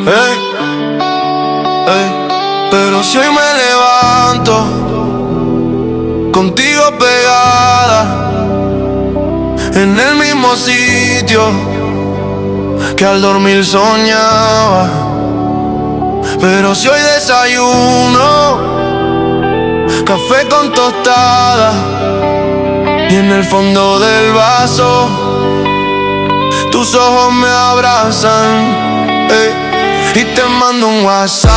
Ey, ey. Pero si hoy me levanto contigo pegada en el mismo sitio que al dormir soñaba. Pero si hoy desayuno café con tostada y en el fondo del vaso tus ojos me abrazan, y te mando un WhatsApp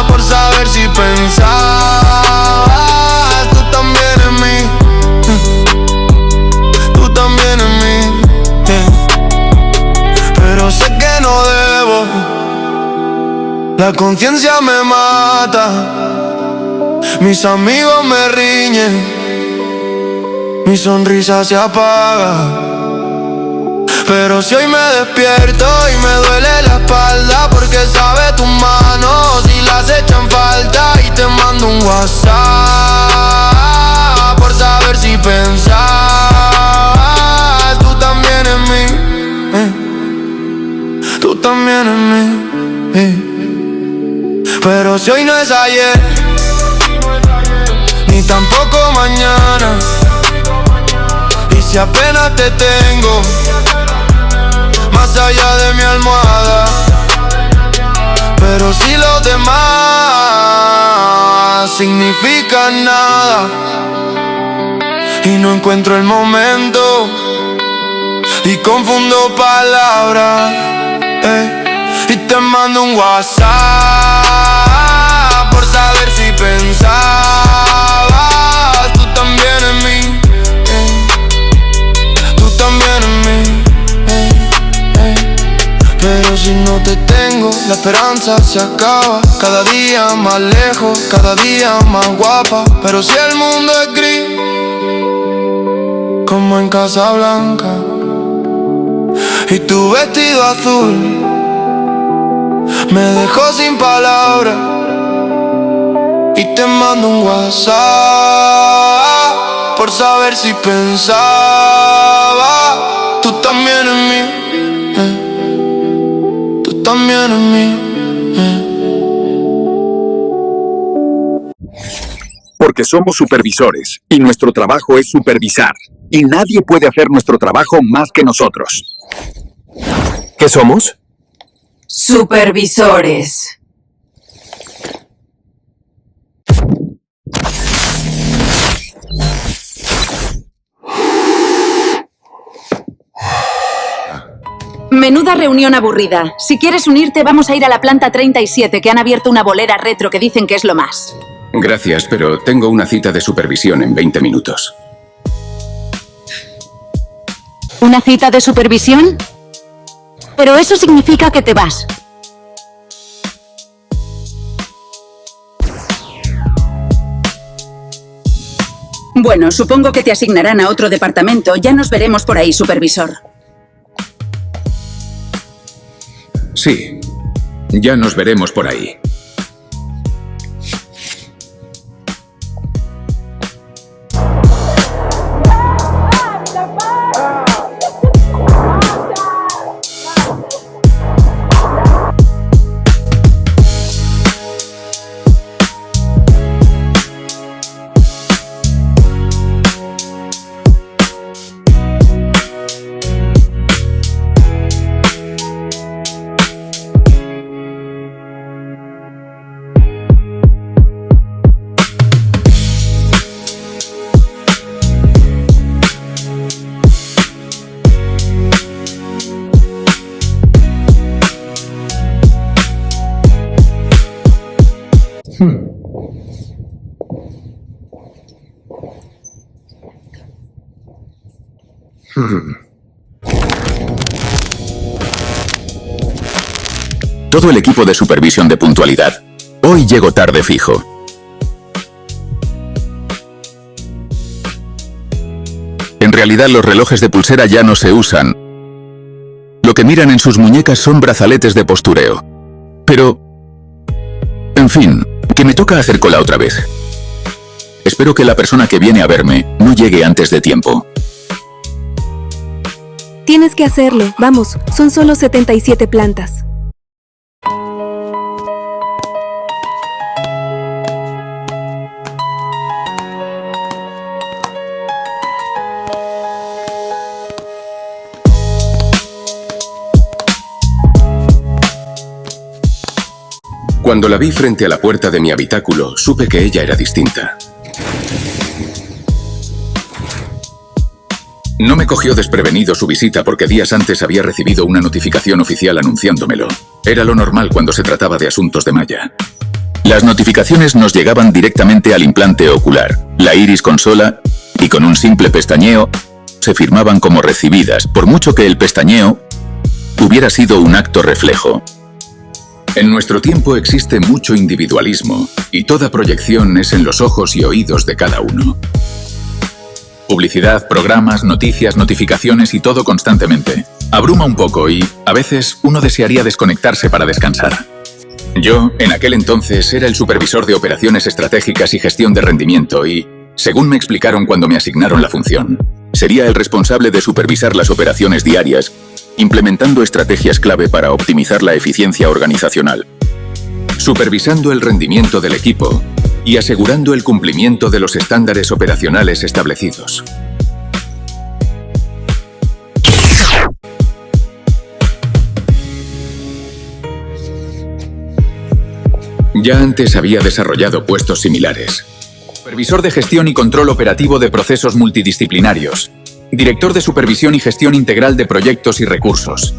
por saber si pensabas tú también en mí, tú también en mí, pero sé que no debo, la conciencia me mata, mis amigos me riñen, mi sonrisa se apaga. Pero si hoy me despierto y me duele la espalda porque sabe tus manos y las echan falta, y te mando un WhatsApp por saber si pensabas tú también en mí, tú también en mí, Pero si hoy no es ayer ni tampoco mañana, y si apenas te tengo más allá de mi almohada, pero si los demás significan nada y no encuentro el momento y confundo palabras, y te mando un WhatsApp por saber si pensabas tú también en mí, tú también en mí. Pero si no te tengo, la esperanza se acaba. Cada día más lejos, cada día más guapa. Pero si el mundo es gris, como en Casablanca, y tu vestido azul me dejó sin palabras, y te mando un WhatsApp por saber si pensaba tú también en mí, también en mí, Porque somos supervisores y nuestro trabajo es supervisar. Y nadie puede hacer nuestro trabajo más que nosotros. ¿Qué somos? Supervisores. Menuda reunión aburrida. Si quieres unirte, vamos a ir a la planta 37, que han abierto una bolera retro que dicen que es lo más. Gracias, pero tengo una cita de supervisión en 20 minutos. ¿Una cita de supervisión? Pero eso significa que te vas. Bueno, supongo que te asignarán a otro departamento. Ya nos veremos por ahí, supervisor. Sí, ya nos veremos por ahí. Todo el equipo de supervisión de puntualidad. Hoy llego tarde fijo. En realidad los relojes de pulsera ya no se usan. Lo que miran en sus muñecas son brazaletes de postureo. Pero... en fin, que me toca hacer cola otra vez. Espero que la persona que viene a verme no llegue antes de tiempo. Tienes que hacerlo. Vamos, son solo 77 plantas. Cuando la vi frente a la puerta de mi habitáculo, supe que ella era distinta. No me cogió desprevenido su visita porque días antes había recibido una notificación oficial anunciándomelo. Era lo normal cuando se trataba de asuntos de Maya. Las notificaciones nos llegaban directamente al implante ocular, la iris consola, y con un simple pestañeo, se firmaban como recibidas, por mucho que el pestañeo hubiera sido un acto reflejo. En nuestro tiempo existe mucho individualismo, y toda proyección es en los ojos y oídos de cada uno. Publicidad, programas, noticias, notificaciones y todo constantemente. Abruma un poco y, a veces, uno desearía desconectarse para descansar. Yo, en aquel entonces, era el supervisor de operaciones estratégicas y gestión de rendimiento y, según me explicaron cuando me asignaron la función, sería el responsable de supervisar las operaciones diarias, implementando estrategias clave para optimizar la eficiencia organizacional, supervisando el rendimiento del equipo y asegurando el cumplimiento de los estándares operacionales establecidos. Ya antes había desarrollado puestos similares. Supervisor de gestión y control operativo de procesos multidisciplinarios. Director de supervisión y gestión integral de proyectos y recursos.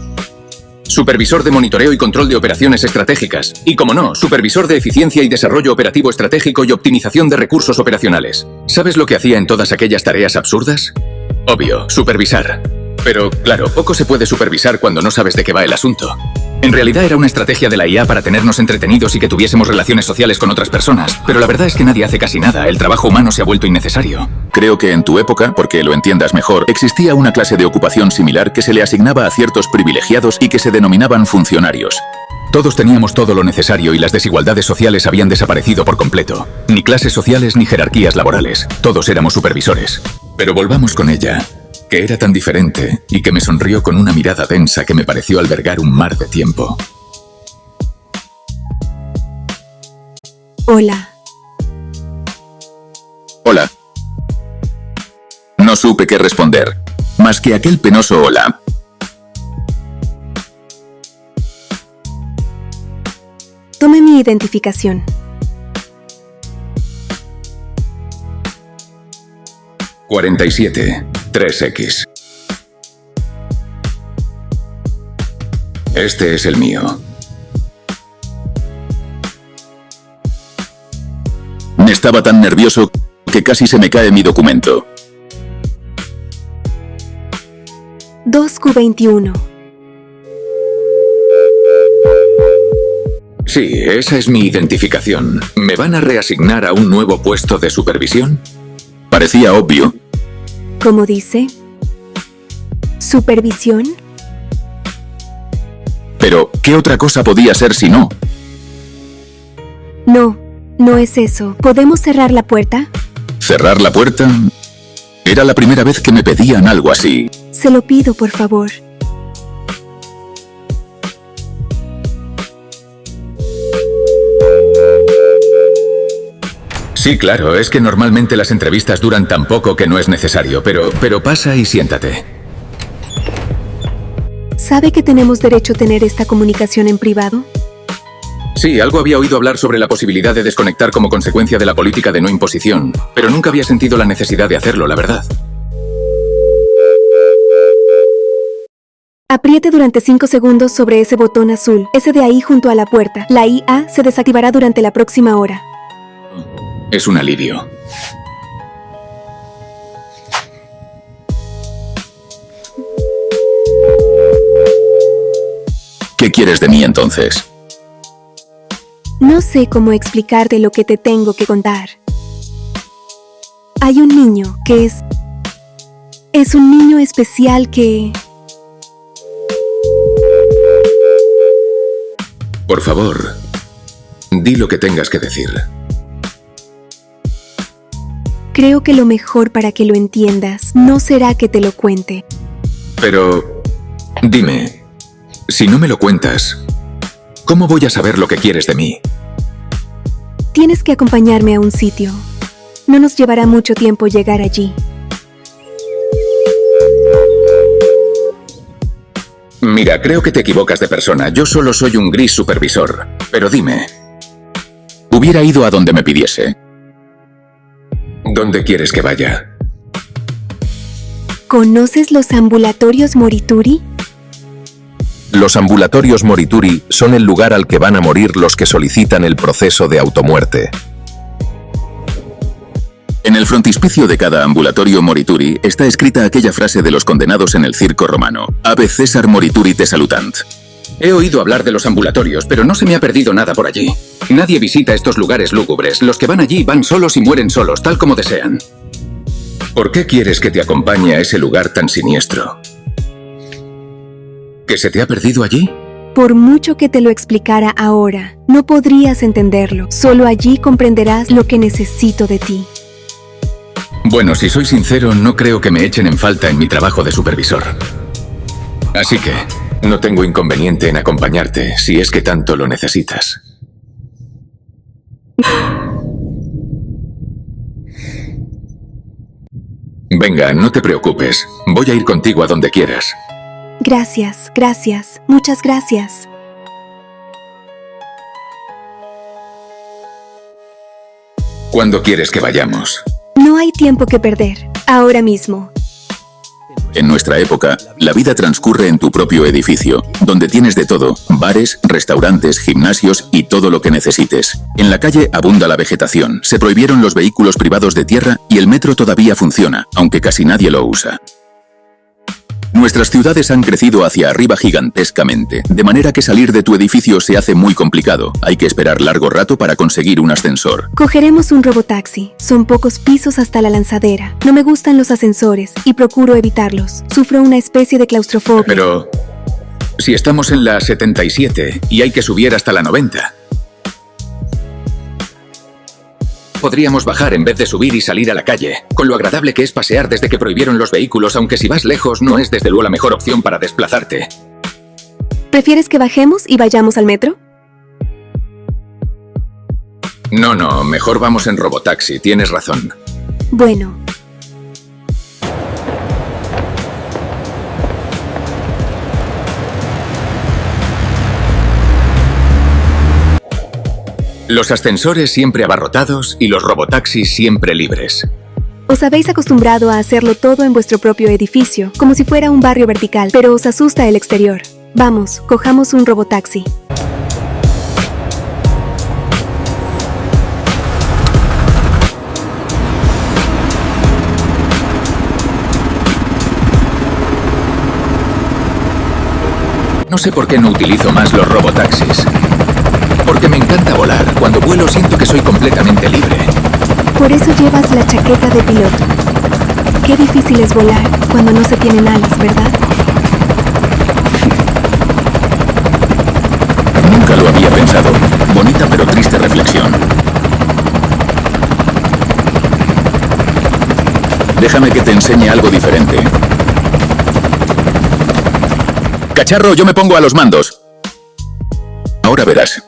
Supervisor de monitoreo y control de operaciones estratégicas. Y, como no, supervisor de eficiencia y desarrollo operativo estratégico y optimización de recursos operacionales. ¿Sabes lo que hacía en todas aquellas tareas absurdas? Obvio, supervisar. Pero, claro, poco se puede supervisar cuando no sabes de qué va el asunto. En realidad era una estrategia de la IA para tenernos entretenidos y que tuviésemos relaciones sociales con otras personas, pero la verdad es que nadie hace casi nada, el trabajo humano se ha vuelto innecesario. Creo que en tu época, porque lo entiendas mejor, existía una clase de ocupación similar que se le asignaba a ciertos privilegiados y que se denominaban funcionarios. Todos teníamos todo lo necesario y las desigualdades sociales habían desaparecido por completo. Ni clases sociales ni jerarquías laborales, todos éramos supervisores. Pero volvamos con ella, que era tan diferente y que me sonrió con una mirada densa que me pareció albergar un mar de tiempo. Hola. Hola. No supe qué responder, más que aquel penoso hola. Tome mi identificación. «47, 3X. Este es el mío». Estaba tan nervioso que casi se me cae mi documento. 2Q21. Sí, esa es mi identificación. ¿Me van a reasignar a un nuevo puesto de supervisión? Parecía obvio. ¿Cómo dice? ¿Supervisión? Pero, ¿qué otra cosa podía ser si no? No es eso. ¿Podemos cerrar la puerta? ¿Cerrar la puerta? Era la primera vez que me pedían algo así. Se lo pido, por favor. Sí, claro, es que normalmente las entrevistas duran tan poco que no es necesario, pero pasa y siéntate. ¿Sabe que tenemos derecho a tener esta comunicación en privado? Sí, algo había oído hablar sobre la posibilidad de desconectar como consecuencia de la política de no imposición, pero nunca había sentido la necesidad de hacerlo, la verdad. Apriete durante 5 segundos sobre ese botón azul, ese de ahí junto a la puerta. La IA se desactivará durante la próxima hora. Es un alivio. ¿Qué quieres de mí entonces? No sé cómo explicarte lo que te tengo que contar. Hay un niño que es un niño especial que... Por favor, di lo que tengas que decir. Creo que lo mejor para que lo entiendas no será que te lo cuente. Pero, dime, si no me lo cuentas, ¿cómo voy a saber lo que quieres de mí? Tienes que acompañarme a un sitio. No nos llevará mucho tiempo llegar allí. Mira, creo que te equivocas de persona. Yo solo soy un gris supervisor. Pero dime, Hubiera ido a donde me pidiese. ¿Dónde quieres que vaya? ¿Conoces los ambulatorios Morituri? Los ambulatorios Morituri son el lugar al que van a morir los que solicitan el proceso de automuerte. En el frontispicio de cada ambulatorio Morituri está escrita aquella frase de los condenados en el circo romano: Ave César Morituri te salutant. He oído hablar de los ambulatorios, pero no se me ha perdido nada por allí. Nadie visita estos lugares lúgubres. Los que van allí van solos y mueren solos, tal como desean. ¿Por qué quieres que te acompañe a ese lugar tan siniestro? ¿Que se te ha perdido allí? Por mucho que te lo explicara ahora, no podrías entenderlo. Solo allí comprenderás lo que necesito de ti. Bueno, si soy sincero, no creo que me echen en falta en mi trabajo de supervisor. Así que no tengo inconveniente en acompañarte si es que tanto lo necesitas. Venga, no te preocupes. Voy a ir contigo a donde quieras. Gracias, gracias, muchas gracias. ¿Cuándo quieres que vayamos? No hay tiempo que perder. Ahora mismo. En nuestra época, la vida transcurre en tu propio edificio, donde tienes de todo: bares, restaurantes, gimnasios y todo lo que necesites. En la calle abunda la vegetación, se prohibieron los vehículos privados de tierra y el metro todavía funciona, aunque casi nadie lo usa. Nuestras ciudades han crecido hacia arriba gigantescamente, de manera que salir de tu edificio se hace muy complicado. Hay que esperar largo rato para conseguir un ascensor. Cogeremos un robotaxi. Son pocos pisos hasta la lanzadera. No me gustan los ascensores y procuro evitarlos. Sufro una especie de claustrofobia. Pero si estamos en la 77 y hay que subir hasta la 90. Podríamos bajar en vez de subir y salir a la calle, con lo agradable que es pasear desde que prohibieron los vehículos, aunque si vas lejos no es desde luego la mejor opción para desplazarte. ¿Prefieres que bajemos y vayamos al metro? No, mejor vamos en robotaxi, tienes razón. Bueno. Los ascensores siempre abarrotados y los robotaxis siempre libres. Os habéis acostumbrado a hacerlo todo en vuestro propio edificio, como si fuera un barrio vertical, pero os asusta el exterior. Vamos, cojamos un robotaxi. No sé por qué no utilizo más los robotaxis. Porque me encanta volar. Cuando vuelo siento que soy completamente libre. Por eso llevas la chaqueta de piloto. Qué difícil es volar cuando no se tienen alas, ¿verdad? Nunca lo había pensado. Bonita pero triste reflexión. Déjame que te enseñe algo diferente. Cacharro, yo me pongo a los mandos. Ahora verás.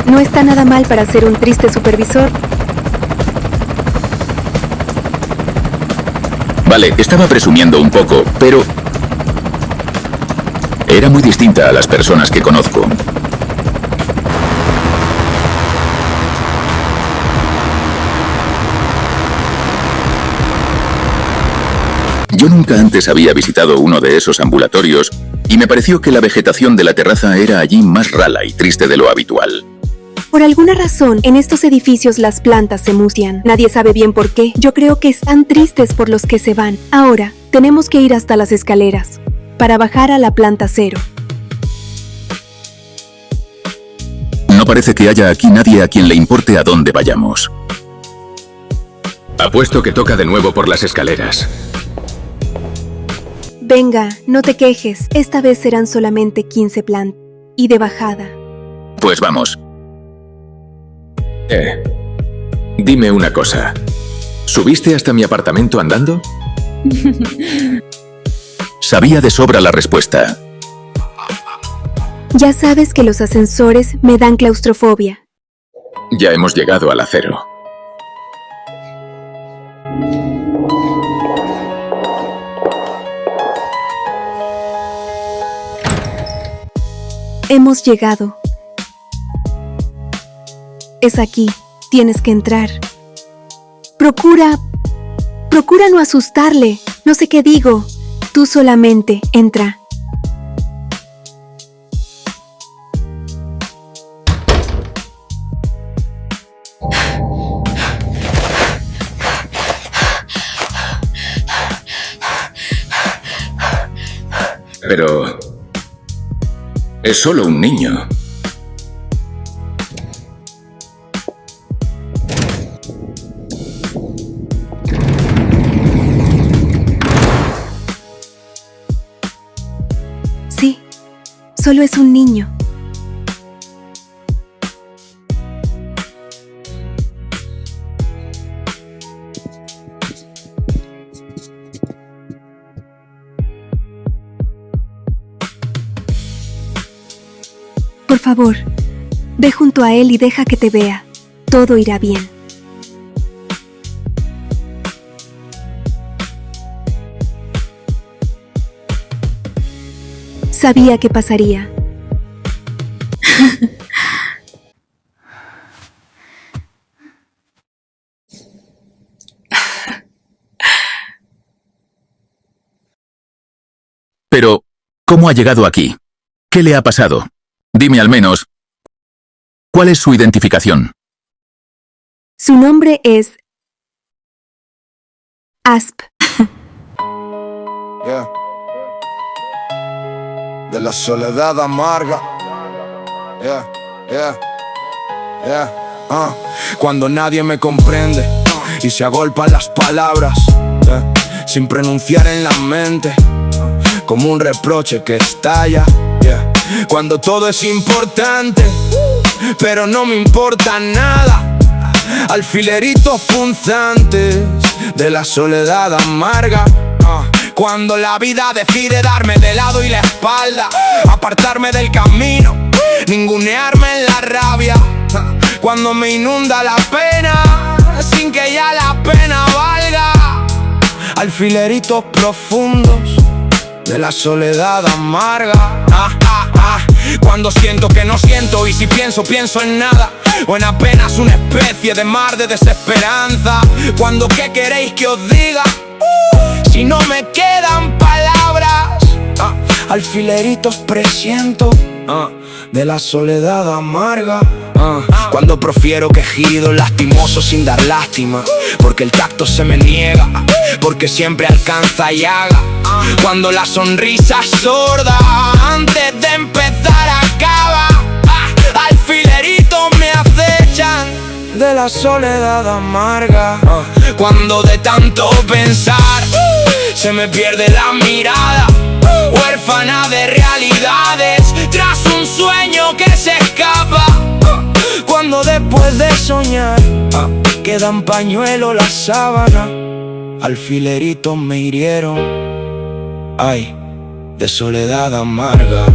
No está nada mal para ser un triste supervisor. Vale, estaba presumiendo un poco, pero era muy distinta a las personas que conozco. Yo nunca antes había visitado uno de esos ambulatorios y me pareció que la vegetación de la terraza era allí más rala y triste de lo habitual. Por alguna razón, en estos edificios las plantas se mustian. Nadie sabe bien por qué. Yo creo que están tristes por los que se van. Ahora, tenemos que ir hasta las escaleras para bajar a la planta 0. No parece que haya aquí nadie a quien le importe a dónde vayamos. Apuesto que toca de nuevo por las escaleras. Venga, no te quejes. Esta vez serán solamente 15 plantas. Y de bajada. Pues vamos. Dime una cosa. ¿Subiste hasta mi apartamento andando? Sabía de sobra la respuesta. Ya sabes que los ascensores me dan claustrofobia. Ya hemos llegado al acero. Hemos llegado. Es aquí. Tienes que entrar. Procura no asustarle. No sé qué digo. Tú solamente entra. Pero... es solo un niño. Sí, solo es un niño. Por favor, ve junto a él y deja que te vea. Todo irá bien. Sabía que pasaría. Pero, ¿cómo ha llegado aquí? ¿Qué le ha pasado? Dime al menos, ¿cuál es su identificación? Su nombre es... Asp. Yeah. De la soledad amarga. Yeah, yeah, yeah. Cuando nadie me comprende y se agolpan las palabras, sin pronunciar en la mente, como un reproche que estalla. Yeah. Cuando todo es importante, pero no me importa nada. Alfileritos punzantes de la soledad amarga. Cuando la vida decide darme de lado y la espalda, apartarme del camino, ningunearme en la rabia. Cuando me inunda la pena, sin que ya la pena valga. Alfileritos profundos de la soledad amarga. Cuando siento que no siento y si pienso, pienso en nada, o en apenas una especie de mar de desesperanza. Cuando ¿qué queréis que os diga? Si no me quedan palabras, alfileritos presiento de la soledad amarga. Cuando profiero quejidos lastimosos sin dar lástima, porque el tacto se me niega, porque siempre alcanza y haga. Cuando la sonrisa es sorda, antes de empezar acaba. Alfileritos me acechan de la soledad amarga. Cuando de tanto pensar se me pierde la mirada, huérfana de realidades, tras un sueño que se escapa. Cuando después de soñar quedan pañuelos las sábanas, alfileritos me hirieron, ay, de soledad amarga.